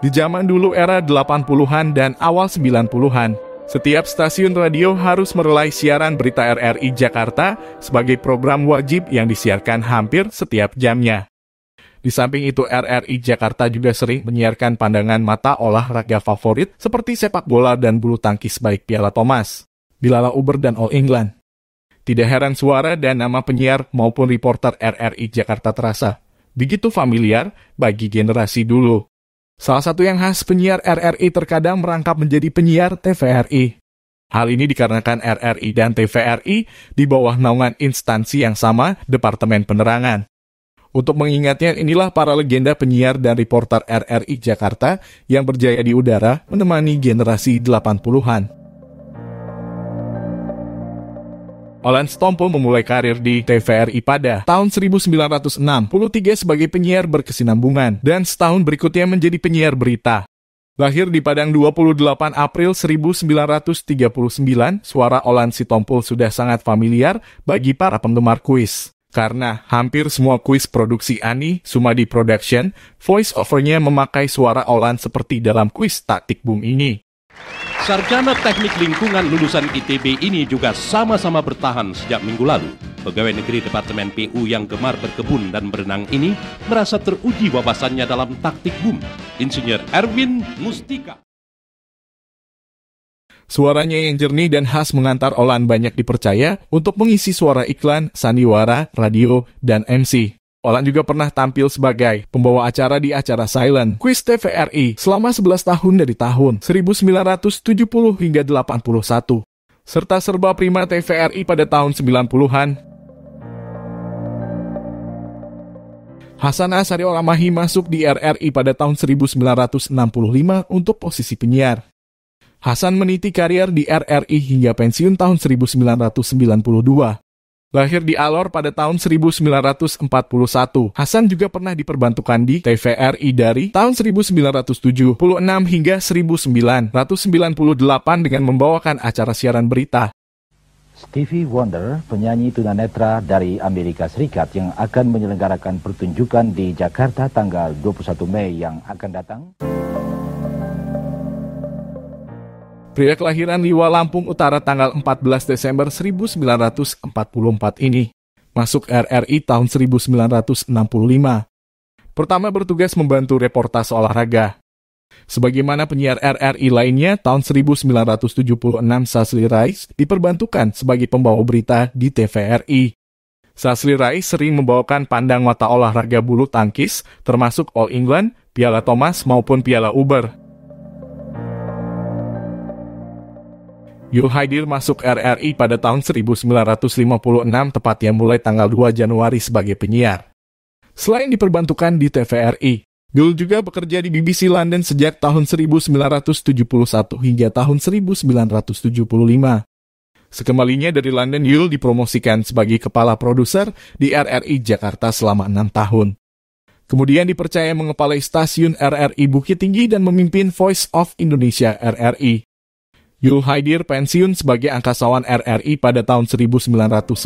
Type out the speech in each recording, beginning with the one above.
Di zaman dulu era 80-an dan awal 90-an, setiap stasiun radio harus merelai siaran berita RRI Jakarta sebagai program wajib yang disiarkan hampir setiap jamnya. Di samping itu, RRI Jakarta juga sering menyiarkan pandangan mata olahraga favorit seperti sepak bola dan bulu tangkis baik Piala Thomas, Piala Uber dan All England. Tidak heran suara dan nama penyiar maupun reporter RRI Jakarta terasa begitu familiar bagi generasi dulu. Salah satu yang khas penyiar RRI terkadang merangkap menjadi penyiar TVRI. Hal ini dikarenakan RRI dan TVRI di bawah naungan instansi yang sama, Departemen Penerangan. Untuk mengingatnya, inilah para legenda penyiar dan reporter RRI Jakarta yang berjaya di udara menemani generasi 80-an. Olan Setompul memulai karir di TVRI pada tahun 1963 sebagai penyiar berkesinambungan dan setahun berikutnya menjadi penyiar berita. Lahir di Padang 28 April 1939, suara Olan Setompul sudah sangat familiar bagi para penggemar kuis. Karena hampir semua kuis produksi Ani Sumadi Production, voice overnya memakai suara Olan seperti dalam kuis Taktik Boom ini. Sarjana Teknik Lingkungan lulusan ITB ini juga sama-sama bertahan sejak minggu lalu. Pegawai negeri Departemen PU yang gemar berkebun dan berenang ini merasa teruji wawasannya dalam Taktik Boom. Insinyur Erwin Mustika. Suaranya yang jernih dan khas mengantar Olan banyak dipercaya untuk mengisi suara iklan, sandiwara, radio, dan MC. Olan juga pernah tampil sebagai pembawa acara di acara Silent Quiz TVRI selama 11 tahun dari tahun 1970 hingga 81, serta Serba Prima TVRI pada tahun 90-an. Hasan Asyari Olamahi masuk di RRI pada tahun 1965 untuk posisi penyiar. Hasan meniti karier di RRI hingga pensiun tahun 1992. Lahir di Alor pada tahun 1941, Hasan juga pernah diperbantukan di TVRI dari tahun 1976 hingga 1998 dengan membawakan acara siaran berita. Stevie Wonder, penyanyi tunanetra dari Amerika Serikat yang akan menyelenggarakan pertunjukan di Jakarta tanggal 21 Mei yang akan datang. Pria kelahiran Liwa, Lampung Utara tanggal 14 Desember 1944 ini masuk RRI tahun 1965. Pertama bertugas membantu reportase olahraga. Sebagaimana penyiar RRI lainnya, tahun 1976 Sasli Rais diperbantukan sebagai pembawa berita di TVRI. Sasli Rais sering membawakan pandang mata olahraga bulu tangkis, termasuk All England, Piala Thomas maupun Piala Uber. Yul Haidir masuk RRI pada tahun 1956, tepatnya mulai tanggal 2 Januari sebagai penyiar. Selain diperbantukan di TVRI, Yul juga bekerja di BBC London sejak tahun 1971 hingga tahun 1975. Sekembalinya dari London, Yul dipromosikan sebagai kepala produser di RRI Jakarta selama 6 tahun. Kemudian dipercaya mengepalai stasiun RRI Bukit Tinggi dan memimpin Voice of Indonesia RRI. Yul Haidir pensiun sebagai angkasawan RRI pada tahun 1992.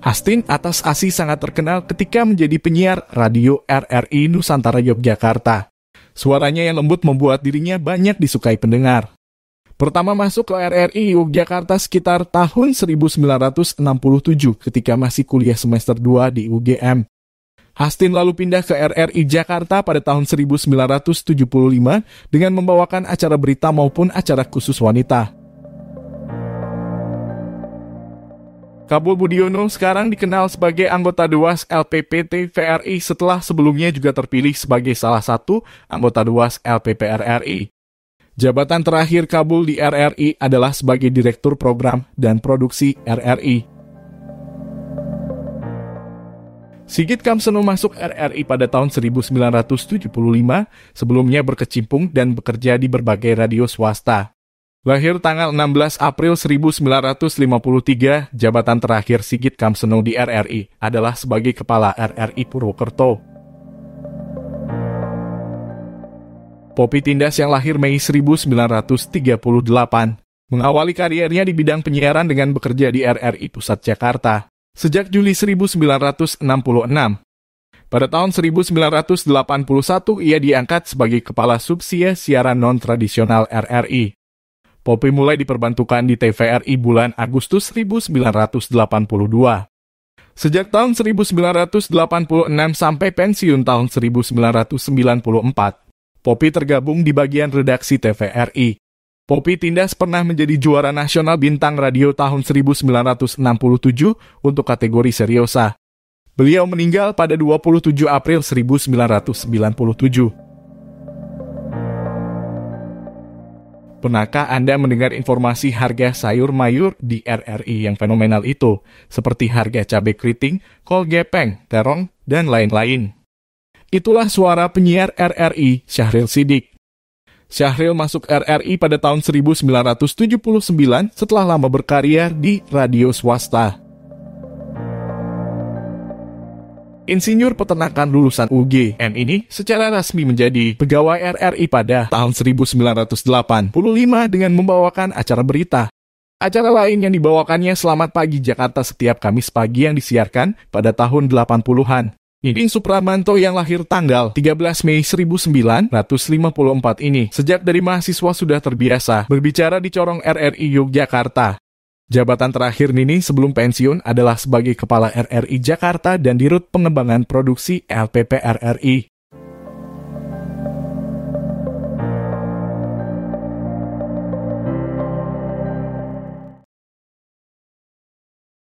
Hastin Atas Asih sangat terkenal ketika menjadi penyiar radio RRI Nusantara Yogyakarta. Suaranya yang lembut membuat dirinya banyak disukai pendengar. Pertama masuk ke RRI Yogyakarta sekitar tahun 1967 ketika masih kuliah semester 2 di UGM. Hastin lalu pindah ke RRI Jakarta pada tahun 1975 dengan membawakan acara berita maupun acara khusus wanita. Kabul Budiono sekarang dikenal sebagai anggota Dewas LPP TVRI setelah sebelumnya juga terpilih sebagai salah satu anggota Dewas LPP RRI. Jabatan terakhir Kabul di RRI adalah sebagai Direktur Program dan Produksi RRI. Sigit Kamseno masuk RRI pada tahun 1975, sebelumnya berkecimpung dan bekerja di berbagai radio swasta. Lahir tanggal 16 April 1953, jabatan terakhir Sigit Kamseno di RRI adalah sebagai Kepala RRI Purwokerto. Poppy Tindas yang lahir Mei 1938, mengawali kariernya di bidang penyiaran dengan bekerja di RRI Pusat Jakarta sejak Juli 1966. Pada tahun 1981, ia diangkat sebagai Kepala Subsia Siaran Non-Tradisional RRI. Poppy mulai diperbantukan di TVRI bulan Agustus 1982. Sejak tahun 1986 sampai pensiun tahun 1994, Poppy tergabung di bagian redaksi TVRI. Poppy Tindas pernah menjadi juara nasional bintang radio tahun 1967 untuk kategori seriosa. Beliau meninggal pada 27 April 1997. Pernahkah Anda mendengar informasi harga sayur mayur di RRI yang fenomenal itu, seperti harga cabai keriting, kol gepeng, terong, dan lain-lain? Itulah suara penyiar RRI, Syahril Siddiq. Syahril masuk RRI pada tahun 1979 setelah lama berkarya di radio swasta. Insinyur peternakan lulusan UGM ini secara resmi menjadi pegawai RRI pada tahun 1985 dengan membawakan acara berita. Acara lain yang dibawakannya Selamat Pagi Jakarta setiap Kamis pagi yang disiarkan pada tahun 80-an. Niding Supramanto yang lahir tanggal 13 Mei 1954 ini, sejak dari mahasiswa sudah terbiasa berbicara di corong RRI Yogyakarta. Jabatan terakhir Nini sebelum pensiun adalah sebagai Kepala RRI Jakarta dan Dirut Pengembangan Produksi LPP RRI.